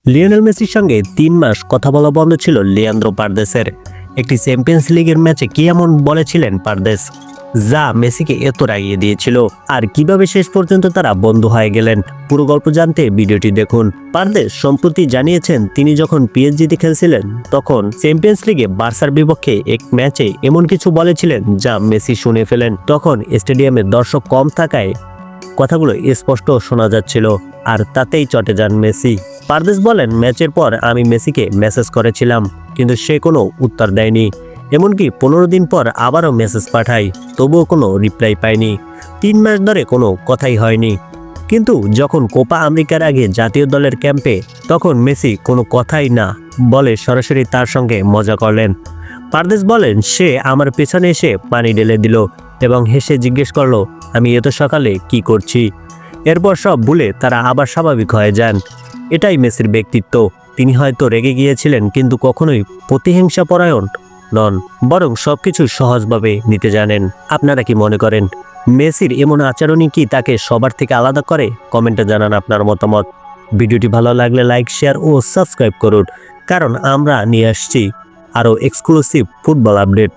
Lionel মেসির সঙ্গে ৩ মাস কথা বলা বন্ধ ছিল লিয়ান্দ্রো পারদেসের। একটি চ্যাম্পিয়ন্স লিগের ম্যাচে কি এমন বলেছিলেন পারদেস, যা মেসিকে এত রাগিয়ে দিয়েছিল, আর কিভাবে শেষ পর্যন্ত তারা বন্ধু হয়ে গেলেন? পুরো গল্প জানতে ভিডিওটি দেখুন। পারদেস সম্প্রতি জানিয়েছেন, তিনি যখন পিএসজিতে খেলছিলেন তখন চ্যাম্পিয়ন্স লিগে বার্সার বিপক্ষে এক ম্যাচে এমন কিছু বলেছিলেন যা মেসি শুনে ফেলেন। তখন স্টেডিয়ামে দর্শক কম থাকায় কথাগুলো স্পষ্ট শোনা যাচ্ছিল, আর তাতেই চটে যান মেসি। পারদেস বলেন, ম্যাচের পর আমি মেসিকে মেসেজ করেছিলাম, কিন্তু সে কোনো উত্তর দেয়নি। এমনকি 15 দিন পর আবারও মেসেজ পাঠাই, তবুও কোনো রিপ্লাই পাইনি। 3 মাস ধরে কোনো কথাই হয়নি। কিন্তু যখন কোপা আমেরিকার আগে জাতীয় দলের ক্যাম্পে, তখন মেসি কোনো কথাই না বলে সরাসরি তার সঙ্গে মজা করলেন। পারদেস বলেন, সে আমার পেছনে এসে পানি ঢেলে দিল এবং হেসে জিজ্ঞেস করলো, আমি এত সকালে কি করছি। এরপর সব ভুলে তারা আবার স্বাভাবিক হয়ে যান। এটাই মেসির ব্যক্তিত্ব। তিনি হয়তো রেগে গিয়েছিলেন, কিন্তু কখনোই প্রতিহিংসাপরায়ণ নন, বরং সবকিছু সহজভাবে নিতে জানেন। আপনারা কি মনে করেন, মেসির এমন আচরণই কি তাকে সবার থেকে আলাদা করে? কমেন্টে জানান আপনার মতামত। ভিডিওটি ভালো লাগলে লাইক, শেয়ার ও সাবস্ক্রাইব করুন, কারণ আমরা নিয়ে আসছি আরও এক্সক্লুসিভ ফুটবল আপডেট।